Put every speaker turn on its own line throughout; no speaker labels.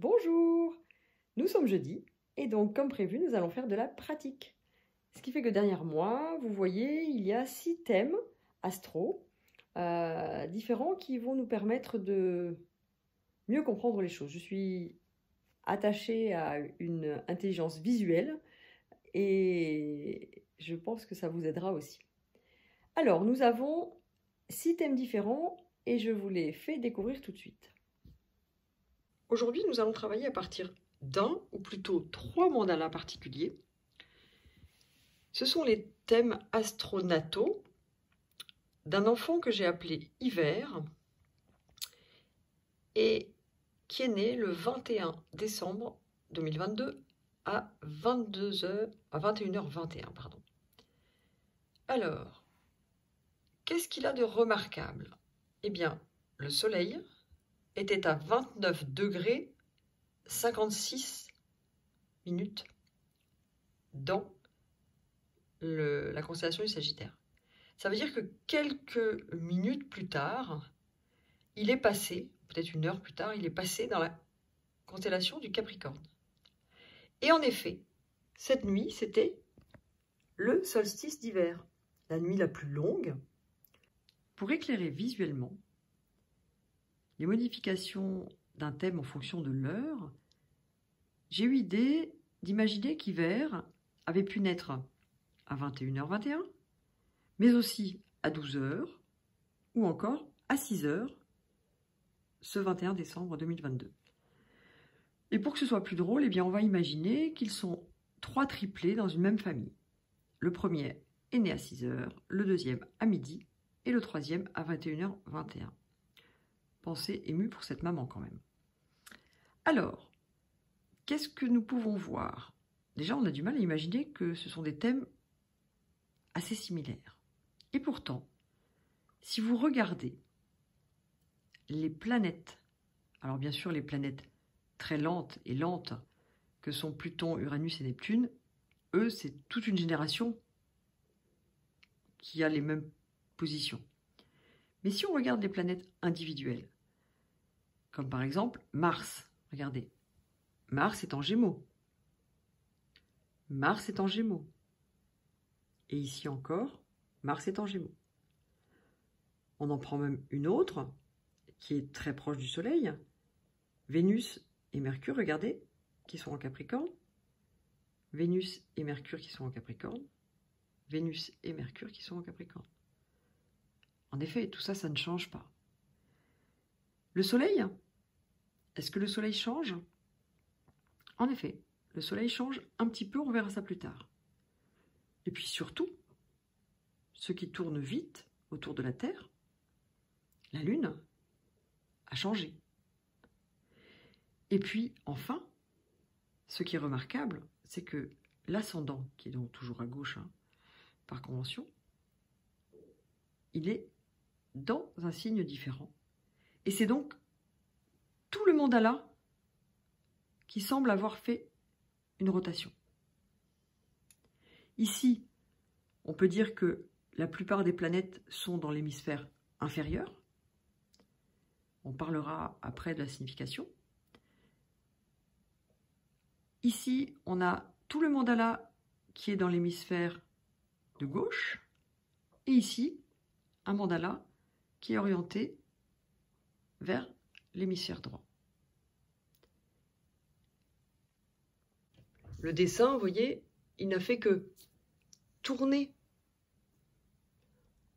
Bonjour! Nous sommes jeudi et donc comme prévu nous allons faire de la pratique. Ce qui fait que derrière moi, vous voyez, il y a 6 thèmes astro différents qui vont nous permettre de mieux comprendre les choses. Je suis attachée à une intelligence visuelle et je pense que ça vous aidera aussi. Alors, nous avons 6 thèmes différents et je vous les fais découvrir tout de suite. Aujourd'hui, nous allons travailler à partir d'un ou plutôt 3 mandalas particuliers. Ce sont les thèmes astronataux d'un enfant que j'ai appelé Hiver et qui est né le 21 décembre 2022 à 21h21. Alors, qu'est-ce qu'il a de remarquable? Eh bien, le soleil était à 29 degrés 56 minutes dans la constellation du Sagittaire. Ça veut dire que quelques minutes plus tard, il est passé, peut-être une heure plus tard, il est passé dans la constellation du Capricorne. Et en effet, cette nuit, c'était le solstice d'hiver, la nuit la plus longue. Pour éclairer visuellement les modifications d'un thème en fonction de l'heure, j'ai eu l'idée d'imaginer qu'Hiver avait pu naître à 21h21, mais aussi à 12h ou encore à 6h ce 21 décembre 2022. Et pour que ce soit plus drôle, eh bien on va imaginer qu'ils sont 3 triplés dans une même famille. Le premier est né à 6h, le deuxième à midi et le troisième à 21h21. Pensée émue pour cette maman quand même. Alors, qu'est-ce que nous pouvons voir? Déjà, on a du mal à imaginer que ce sont des thèmes assez similaires. Et pourtant, si vous regardez les planètes, alors bien sûr les planètes très lentes et lentes que sont Pluton, Uranus et Neptune, eux c'est toute une génération qui a les mêmes positions. Mais si on regarde les planètes individuelles, comme par exemple Mars, regardez, Mars est en Gémeaux. Mars est en Gémeaux. Et ici encore, Mars est en Gémeaux. On en prend même une autre, qui est très proche du Soleil. Vénus et Mercure, regardez, qui sont en Capricorne. Vénus et Mercure qui sont en Capricorne. Vénus et Mercure qui sont en Capricorne. En effet, tout ça, ça ne change pas. Le Soleil, est-ce que le Soleil change? En effet, le Soleil change un petit peu, on verra ça plus tard. Et puis surtout, ce qui tourne vite autour de la Terre, la Lune, a changé. Et puis, enfin, ce qui est remarquable, c'est que l'ascendant, qui est donc toujours à gauche, par convention, il est dans un signe différent. Et c'est donc tout le mandala qui semble avoir fait une rotation. Ici, on peut dire que la plupart des planètes sont dans l'hémisphère inférieur. On parlera après de la signification. Ici, on a tout le mandala qui est dans l'hémisphère de gauche. Et ici, un mandala qui est orienté vers l'hémisphère droit. Le dessin, vous voyez, il n'a fait que tourner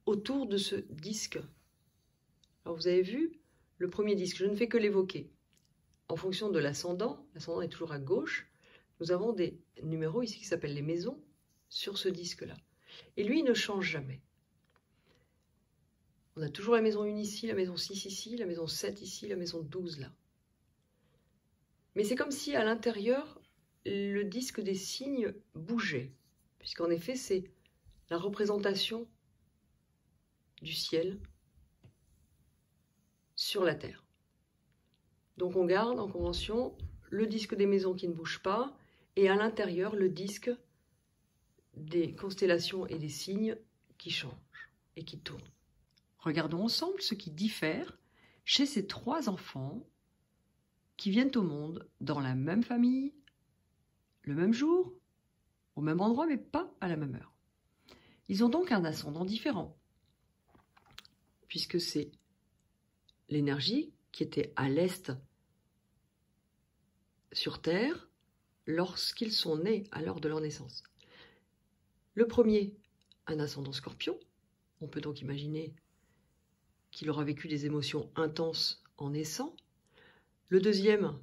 autour de ce disque. Alors vous avez vu, le premier disque, je ne fais que l'évoquer. En fonction de l'ascendant est toujours à gauche, nous avons des numéros ici qui s'appellent les maisons sur ce disque-là. Et lui, il ne change jamais. On a toujours la maison 1 ici, la maison 6 ici, la maison 7 ici, la maison 12 là. Mais c'est comme si à l'intérieur, le disque des signes bougeait, puisqu'en effet, c'est la représentation du ciel sur la Terre. Donc on garde en convention le disque des maisons qui ne bouge pas, et à l'intérieur, le disque des constellations et des signes qui changent et qui tournent. Regardons ensemble ce qui diffère chez ces 3 enfants qui viennent au monde dans la même famille, le même jour, au même endroit, mais pas à la même heure. Ils ont donc un ascendant différent, puisque c'est l'énergie qui était à l'est sur Terre lorsqu'ils sont nés à l'heure de leur naissance. Le premier, un ascendant Scorpion. On peut donc imaginer qu'il aura vécu des émotions intenses en naissant. Le deuxième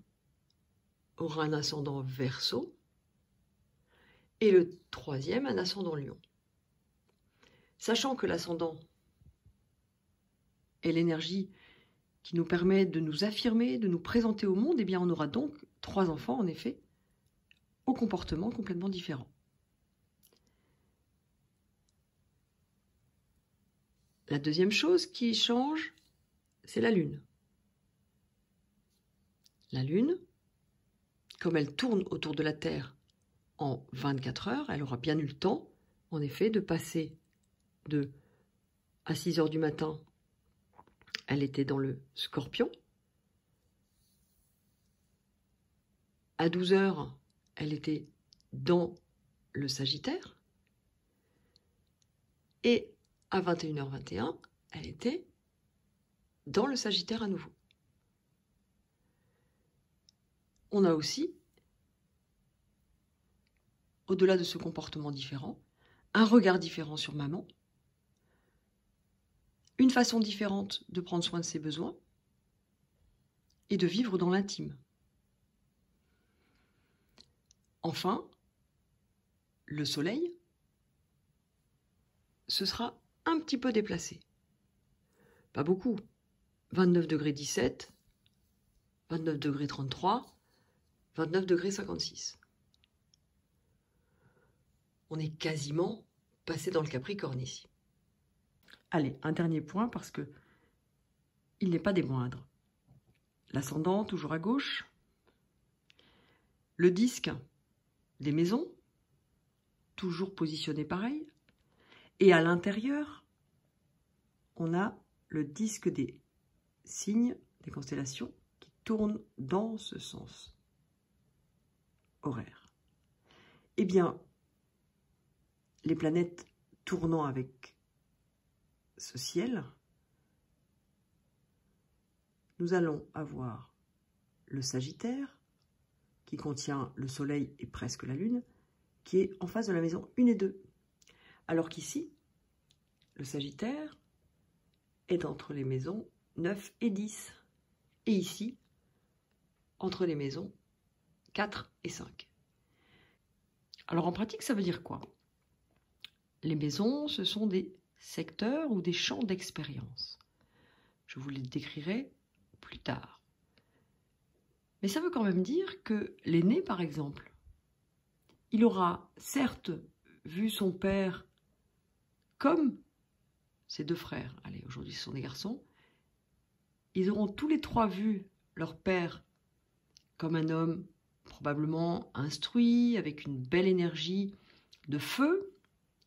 aura un ascendant Verseau. Et le troisième, un ascendant Lion. Sachant que l'ascendant est l'énergie qui nous permet de nous affirmer, de nous présenter au monde, eh bien on aura donc 3 enfants, en effet, au comportement complètement différent. La deuxième chose qui change, c'est la Lune. La Lune, comme elle tourne autour de la Terre en 24 heures, elle aura bien eu le temps, en effet, de passer à 6 heures du matin, elle était dans le Scorpion. À 12 heures, elle était dans le Sagittaire. Et à 21h21, elle était dans le Sagittaire à nouveau. On a aussi, au-delà de ce comportement différent, un regard différent sur maman, une façon différente de prendre soin de ses besoins et de vivre dans l'intime. Enfin, le soleil, ce sera un petit peu déplacé. Pas beaucoup. 29 degrés 17, 29 degrés 33, 29 degrés 56. On est quasiment passé dans le Capricorne ici. Allez, un dernier point parce que il n'est pas des moindres. L'ascendant, toujours à gauche. Le disque des maisons, toujours positionné pareil. Et à l'intérieur, on a le disque des signes, des constellations, qui tournent dans ce sens horaire. Eh bien, les planètes tournant avec ce ciel, nous allons avoir le Sagittaire, qui contient le Soleil et presque la Lune, qui est en face de la maison 1 et 2. Alors qu'ici, le Sagittaire est entre les maisons 9 et 10. Et ici, entre les maisons 4 et 5. Alors en pratique, ça veut dire quoi? Les maisons, ce sont des secteurs ou des champs d'expérience. Je vous les décrirai plus tard. Mais ça veut quand même dire que l'aîné, par exemple, il aura certes vu son père comme ses 2 frères. Allez, aujourd'hui ce sont des garçons. Ils auront tous les 3 vu leur père comme un homme probablement instruit, avec une belle énergie de feu,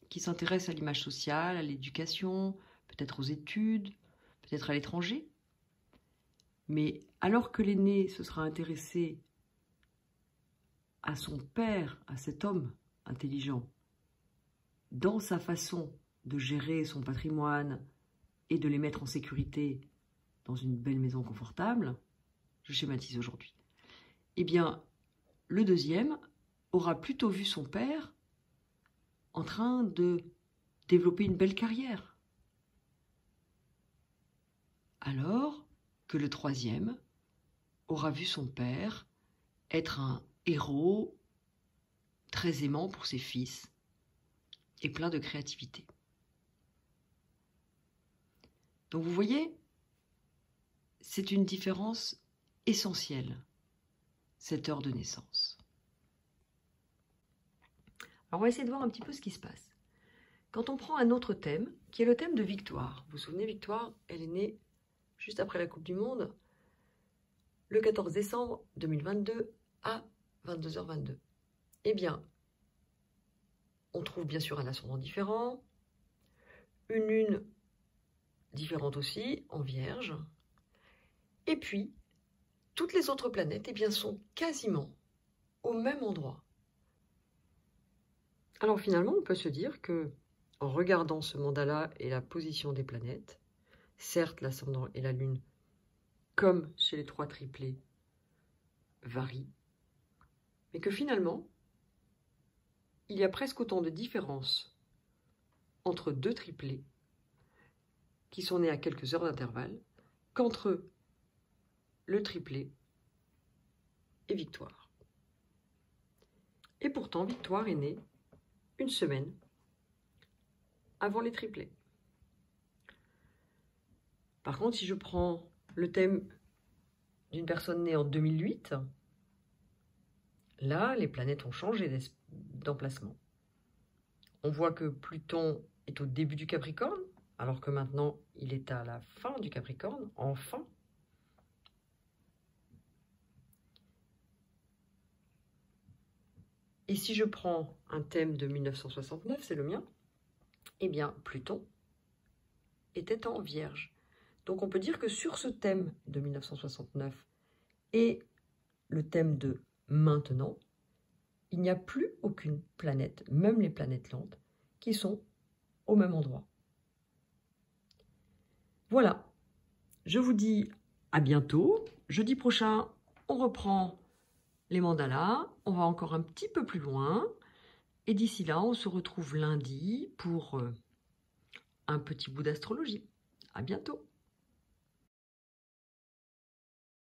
qui s'intéresse à l'image sociale, à l'éducation, peut-être aux études, peut-être à l'étranger. Mais alors que l'aîné se sera intéressé à son père, à cet homme intelligent, dans sa façon de gérer son patrimoine et de les mettre en sécurité dans une belle maison confortable, je schématise aujourd'hui, eh bien, le deuxième aura plutôt vu son père en train de développer une belle carrière. Alors que le troisième aura vu son père être un héros très aimant pour ses fils et plein de créativité. Donc vous voyez, c'est une différence essentielle, cette heure de naissance. Alors on va essayer de voir un petit peu ce qui se passe. Quand on prend un autre thème, qui est le thème de Victoire. Vous vous souvenez, Victoire, elle est née juste après la Coupe du Monde, le 14 décembre 2022 à 22h22. Eh bien, on trouve bien sûr un ascendant différent, une lune différente aussi, en Vierge, et puis toutes les autres planètes eh bien, sont quasiment au même endroit. Alors finalement, on peut se dire que, en regardant ce mandala et la position des planètes, certes l'ascendant et la Lune, comme chez les 3 triplés, varient, mais que finalement, il y a presque autant de différences entre 2 triplés qui sont nés à quelques heures d'intervalle qu'entre le triplet et Victoire. Et pourtant, Victoire est née une semaine avant les triplés. Par contre, si je prends le thème d'une personne née en 2008, là, les planètes ont changé d'emplacement. On voit que Pluton est au début du Capricorne, alors que maintenant, il est à la fin du Capricorne, enfin. Et si je prends un thème de 1969, c'est le mien, eh bien, Pluton était en Vierge. Donc on peut dire que sur ce thème de 1969 et le thème de maintenant, il n'y a plus aucune planète, même les planètes lentes, qui sont au même endroit. Voilà, je vous dis à bientôt. Jeudi prochain, on reprend les mandalas, on va encore un petit peu plus loin. Et d'ici là, on se retrouve lundi pour un petit bout d'astrologie. À bientôt.